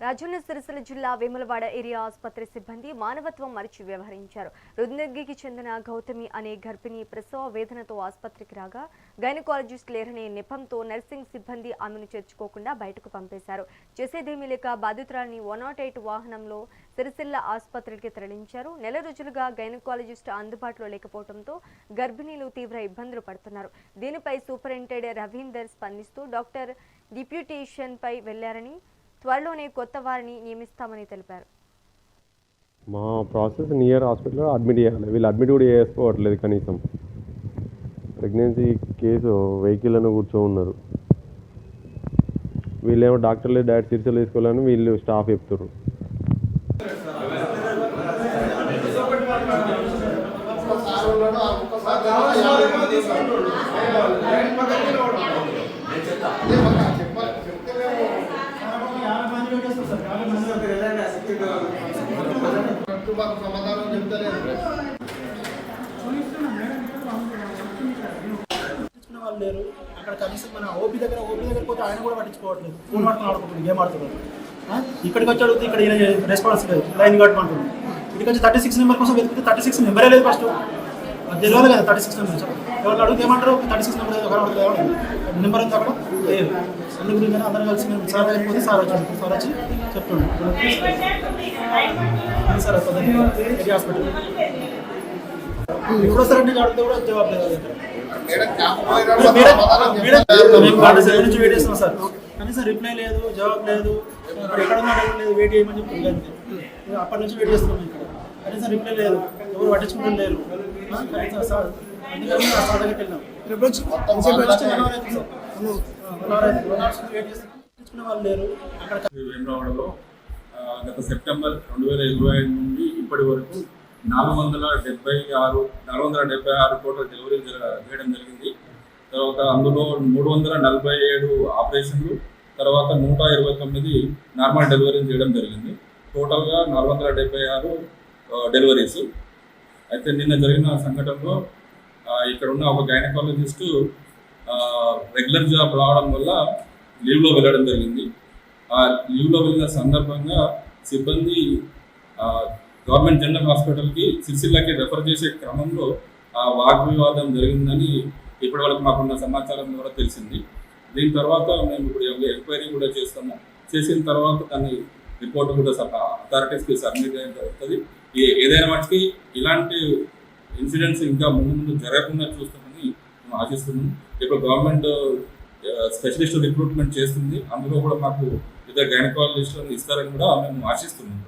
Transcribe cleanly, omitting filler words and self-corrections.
రాజన్న సిరిసిల్ల జిల్లా వేములవాడ ఏరియా ఆసుపత్రి సిబ్బంది మానవత్వం మరిచి వ్యవహరించారు. రుద్నగిరికి చెందిన గౌతమి అనే గర్భిణి ప్రసవ వేదనతో ఆసుపత్రికి రాగా గైనకాలజిస్ట్ లేరనే నెపంతో నర్సింగ్ సిబ్బంది ఆమెను చేర్చుకోకుండా బయటకు పంపేశారు. చేసేదేమీ లేక బాధితురాలిని 108 వాహనంలో సిరిసిల్ల ఆసుపత్రికి తరలించారు. నెల రోజులుగా గైనకాలజిస్ట్ అందుబాటులో లేకపోవడంతో గర్భిణీలు తీవ్ర ఇబ్బందులు పడుతున్నారు. దీనిపై సూపరింటెండెంట్ రవీందర్ స్పందిస్తూ డాక్టర్ డిప్యూటేషన్ పై వెళ్లారని త్వరలోనే కొత్త వారిని నియమిస్తామని తెలిపారు. మా ప్రాసెస్ నియర్ హాస్పిటల్లో అడ్మిట్ చేయాలి. వీళ్ళు అడ్మిట్ కూడా చేసుకోవట్లేదు. కనీసం ప్రెగ్నెన్సీ కేసు వెహికల్లను కూర్చోన్నారు. వీళ్ళేమో డాక్టర్లే డైరెక్ట్ సిరిసిల్ల తీసుకోవాలని వీళ్ళు స్టాఫ్ చెప్తారు. వాళ్ళు లేరు అక్కడ. కనీసం మన ఓపీ దగ్గర పోతే ఆయన కూడా పట్టించుకోవట్లేదు. ఫోన్ ఆడుకుంటుంది, గేమ్ ఆడుతున్నారు. ఇక్కడికి వచ్చి అడిగితే ఇక్కడ రెస్పాన్స్ లేదు, లైన్ కట్టమంటుంది. ఇక్కడికి వచ్చి 36 నెంబర్ కోసం వెతికితే 36 నెంబరే లేదు. ఫస్ట్ అది తెలియదు కదా 36 నెంబర్. ఎవరు అడిగితే ఏమంటారు 36 నెంబర్ నెంబర్ అంతా అక్కడ లేదు. అన్ని గురించి అందరం కలిసి మేము సార్ దగ్గరికి సార్ వచ్చాడు. సార్ వచ్చి చెప్తున్నాడు సార్ ఏరియా హాస్పిటల్ ఇప్పుడు వస్తారంటే అడిగితే కూడా జవాబు లేదు. నుంచి వెయిట్ చేస్తున్నాం సార్, కనీసం రిప్లై లేదు, జవాబు లేదు. ఇప్పుడు ఎక్కడ ఉన్నా లేదు, వెయిట్ చేయమని చెప్తుంది. అప్పటి నుంచి వెయిట్ చేస్తున్నాం. ఇక్కడ కనీసం రిప్లై లేదు, ఎవరు పట్టించుకుంటూ లేరు. కనీసం సార్ అందుకని సార్ దగ్గరికి వెళ్ళాం. వాళ్ళు లేరు అక్కడ. వేములవాడలో గత సెప్టెంబర్ 2025 నుండి ఇప్పటి వరకు 476 టోటల్ డెలివరీ చేయడం జరిగింది. తర్వాత అందులో 347 ఆపరేషన్లు, తర్వాత 129 నార్మల్ డెలివరీ చేయడం జరిగింది. టోటల్గా 476 డెలివరీస్. అయితే నిన్న జరిగిన సంఘటనలో ఇక్కడ ఉన్న ఒక గైనకాలజిస్టు రెగ్యులర్ జాబ్ రావడం వల్ల లీవ్లో వెళ్ళడం జరిగింది. ఆ లీవ్లో వెళ్ళిన సందర్భంగా సిబ్బంది గవర్నమెంట్ జనరల్ హాస్పిటల్కి సిరిసిల్లకి రెఫర్ చేసే క్రమంలో వాగ్వివాదం జరిగిందని ఇప్పటి వరకు మాకున్న సమాచారం ద్వారా తెలిసింది. దీని తర్వాత మేము ఇప్పుడు ఎంక్వైరీ కూడా చేస్తాము. చేసిన తర్వాత దాని రిపోర్ట్ కూడా అథారిటీస్కి సబ్మిట్ చేయడం జరుగుతుంది. ఏదైనా వాటికి ఇలాంటి ఇన్సిడెంట్స్ ఇంకా ముందు జరగకుండా చూస్తామని మేము ఆశిస్తున్నాం. ఇప్పుడు గవర్నమెంట్ స్పెషలిస్ట్ రిక్రూట్మెంట్ చేస్తుంది. అందులో కూడా మాకు ఇద్దరు గైనకాలజిస్టులను ఇస్తారని కూడా మేము ఆశిస్తున్నాం.